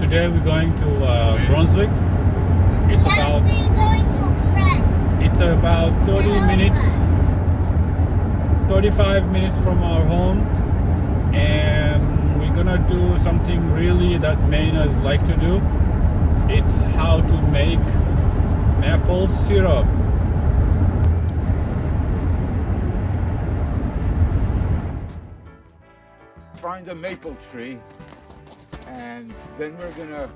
today we're going to Brunswick. It's about We're going to a friend. it's about 30 minutes, 35 minutes from our home, and we're gonna do something really that Mainers like to do. It's how to make maple syrup. Find a maple tree, and then we're gonna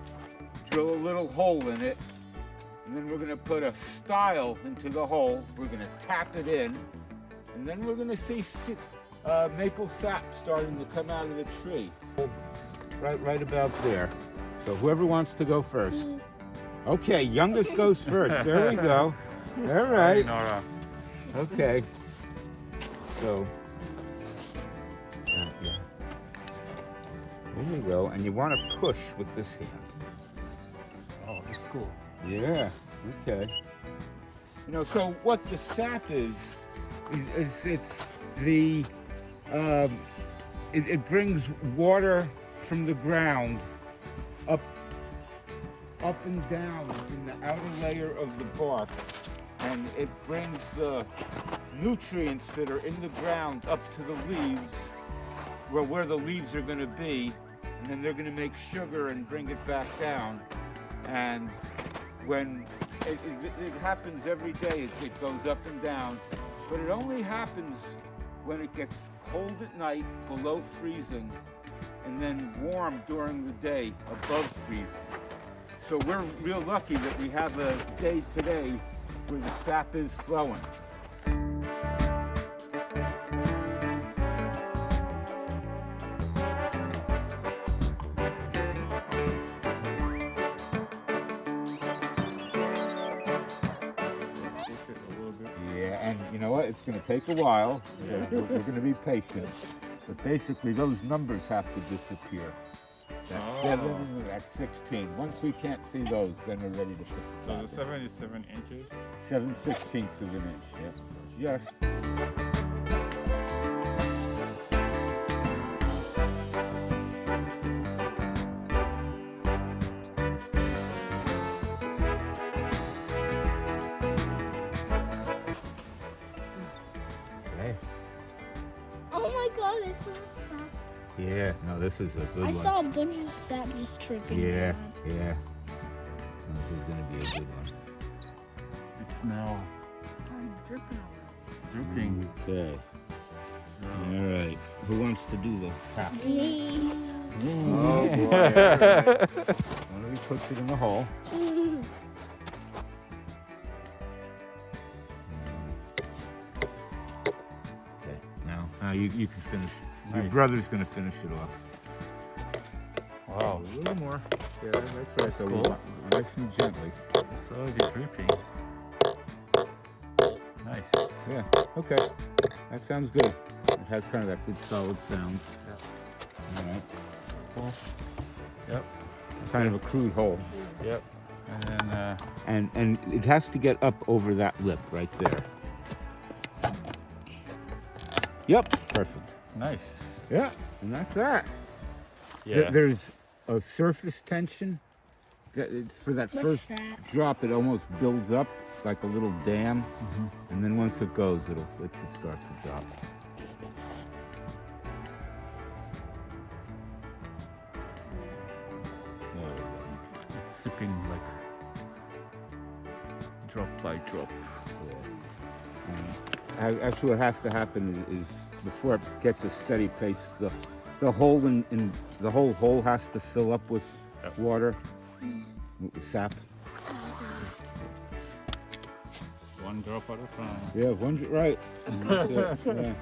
drill a little hole in it, and then we're gonna put a stile into the hole. We're gonna tap it in, and then we're gonna see maple sap starting to come out of the tree. Right about there. So whoever wants to go first. Okay, youngest goes first. There we go. All right. Nora. Okay. So. Yeah. There you go, and you want to push with this hand. Oh, that's cool. Yeah, okay. You know, so what the sap is it's the, it brings water from the ground up and down in the outer layer of the bark, and it brings the nutrients that are in the ground up to the leaves, where the leaves are going to be, and then they're going to make sugar and bring it back down. And when it happens every day, it goes up and down, but it only happens when it gets cold at night below freezing, and then warm during the day above freezing. So we're real lucky that we have a day today where the sap is flowing. Yeah, and you know what? It's going to take a while. We're going to be patient. But basically, those numbers have to disappear. That's 7 and that's 16. Once we can't see those, then we're ready to put the So top the 7 is 7 inches. 7/16 of an inch. Yep. Yes. Okay. Oh my god, there's so much sap. Yeah. No, this is a good I one. saw a bunch of sap just trickling Yeah. around. Yeah. This is going to be a good one. It's now I'm dripping on dripping. Okay. All right. Who wants to do the tap? it. Me. Oh boy. All right. One of you puts it in the hole. Okay. Now you can finish. Your Nice. brother's going to finish it off. Wow, A little more. Yeah, that's right. So cool. nice and gently. slowly dripping. Nice. Yeah. Okay. That sounds good. It has kind of that good solid sound. Yeah. All right. Cool. Yep. Kind of a crude hole. Yep. And then And it has to get up over that lip right there. Yep. Perfect. nice. Yeah. And that's that. Yeah. There's a surface tension. For that What's first that? drop, it almost builds up like a little dam. And then once it goes, it should start to drop. There we go. It's sipping like drop by drop. Actually, what has to happen is before it gets a steady pace, the hole in the whole hole has to fill up with Yep. water, with sap. One drop at a time. Yeah, right. That's it. Yeah.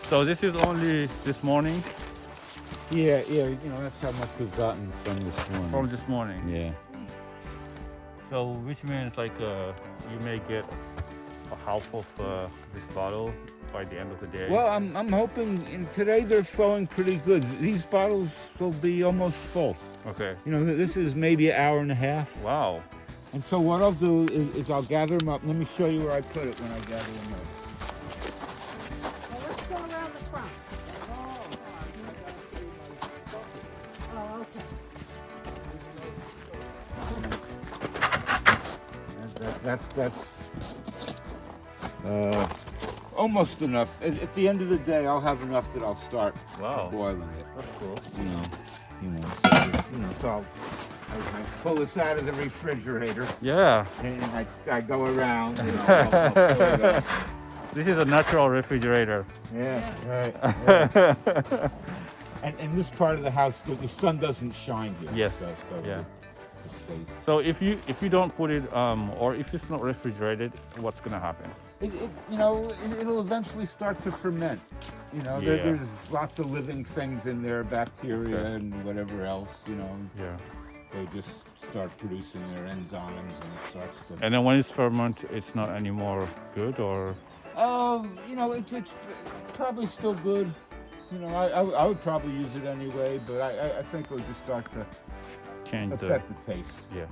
So this is only this morning? Yeah, you know, that's how much we've gotten from this morning. From this morning. Yeah. So which means like you may get a half of this bottle by the end of the day. Well, I'm hoping today they're flowing pretty good. These bottles will be almost full. Okay. You know, this is maybe an hour and a half. Wow. And so what I'll do is I'll gather them up. Let me show you where I put it when I gather them up. Well, let's go around the front. Oh, okay. That's almost enough. At the end of the day, I'll have enough that I'll start Wow. boiling it. That's cool. So I pull this out of the refrigerator Yeah. and I go around. I'll pull it up. This is a natural refrigerator. Yeah, right. Yeah. And this part of the house, the sun doesn't shine here. Yes. So Yeah. it stays. So if you don't put it or if it's not refrigerated, what's gonna happen? It'll eventually start to ferment. Yeah. There's lots of living things in there, bacteria Okay. and whatever else. Yeah. They just start producing their enzymes and it starts to. And then when it's fermented, it's not anymore good, or It's probably still good. I would probably use it anyway, but I think it'll just start to change affect the taste. Yeah.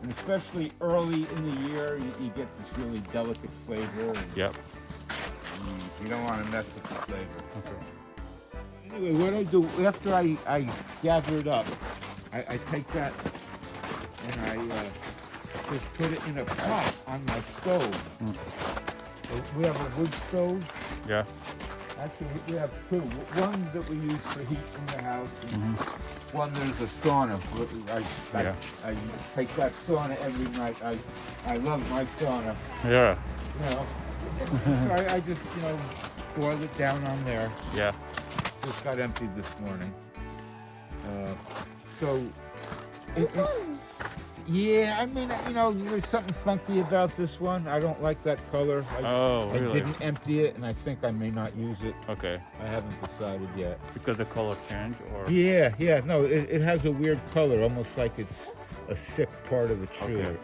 And especially early in the year, you get this really delicate flavor. And Yep. you don't want to mess with the flavor. Okay. Anyway, what I do after I gather it up, I take that and I just put it in a pot on my stove. So we have a wood stove. Yeah. Actually, we have two. One that we use for heat in the house, and Mm-hmm. one there's a sauna. Yeah. I take that sauna every night. I love my sauna. Yeah. So I just boil it down on there. Yeah. Just got emptied this morning. Yeah, I mean, there's something funky about this one. I don't like that color. Oh, I really? didn't empty it, and I think I may not use it. Okay. I haven't decided yet. Because the color change, or Yeah, no, it has a weird color, almost like it's a sick part of the tree. okay.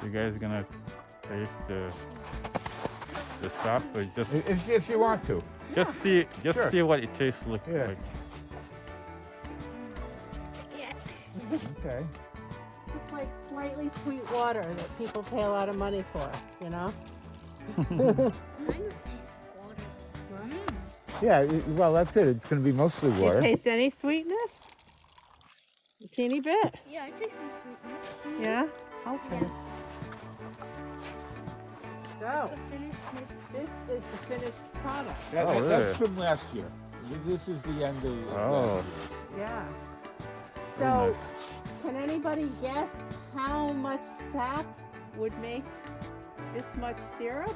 You guys gonna taste the sap, or just If you want to. see Sure. see what it tastes like. Yeah. Yeah. Okay. It's like slightly sweet water that people pay a lot of money for, Mine don't taste like water. Yeah, well, that's it. It's going to be mostly Do you water. taste any sweetness? A teeny bit? Yeah, I taste some sweetness. Yeah? Okay. So, The finished mix. this is the finished product. Oh, really? That's from last year. This is the end of Oh. last year. Yeah. Very So, nice. can anybody guess how much sap would make this much syrup?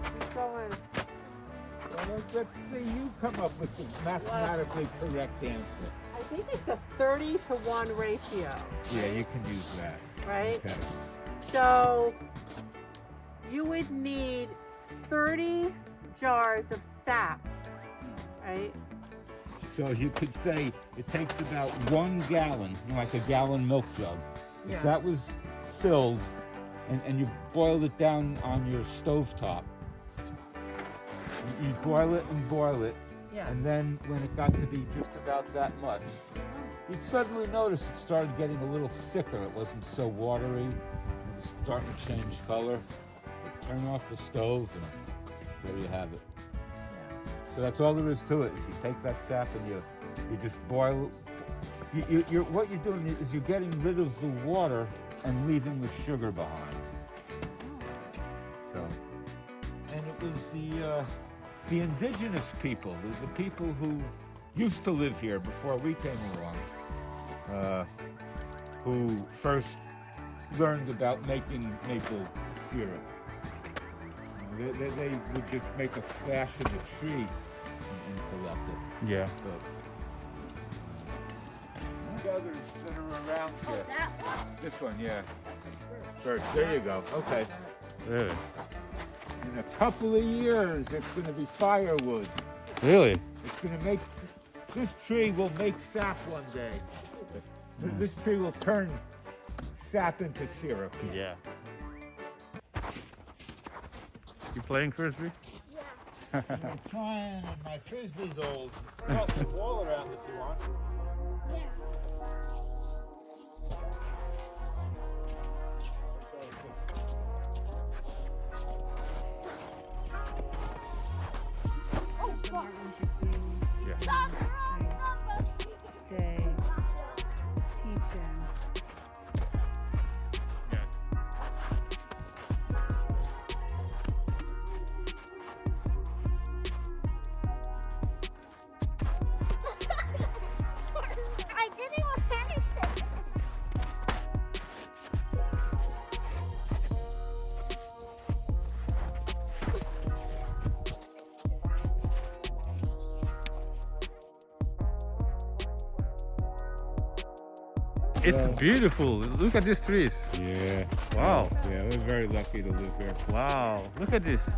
Keep going. Well, let's see you come up with the mathematically correct answer. I think it's a 30-to-1 ratio, Yeah, you can use that. right? Okay. So you would need 30 jars of sap, right? So you could say it takes about 1 gallon, like a gallon milk jug. Yeah. If that was filled and you boiled it down on your stovetop, you boil it and boil it, Yeah. and then when it got to be just about that much, you'd suddenly notice it started getting a little thicker. It wasn't so watery. It was starting to change color. Turn off the stove, and there you have it. So that's all there is to it. Is you take that sap and you just boil. What you're doing is you're getting rid of the water and leaving the sugar behind. So, and it was the indigenous people, the people who used to live here before we came along, who first learned about making maple syrup. They would just make a slash in the tree and collect it. Yeah. The others that are around Oh, here. that one? This one, yeah. First, there you go. Okay. Really? In a couple of years, it's going to be firewood. Really? It's going to make, this tree will make sap one day. This tree will turn sap into syrup. Yeah. You playing frisbee? Yeah. I'm trying, and my frisbee's old. Got the ball around if you want. Yeah. Oh, fuck. Yeah. Stop, stop. Day teaching. I didn't want anything. It's beautiful. Look at these trees. Yeah. Wow. Yeah, we're very lucky to live here. Wow. Look at this.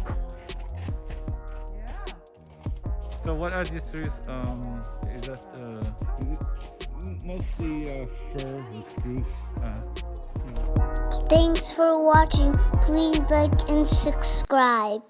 Yeah. So what are these trees? Is that Mostly fir and spruce. Thanks for watching. Please like and subscribe.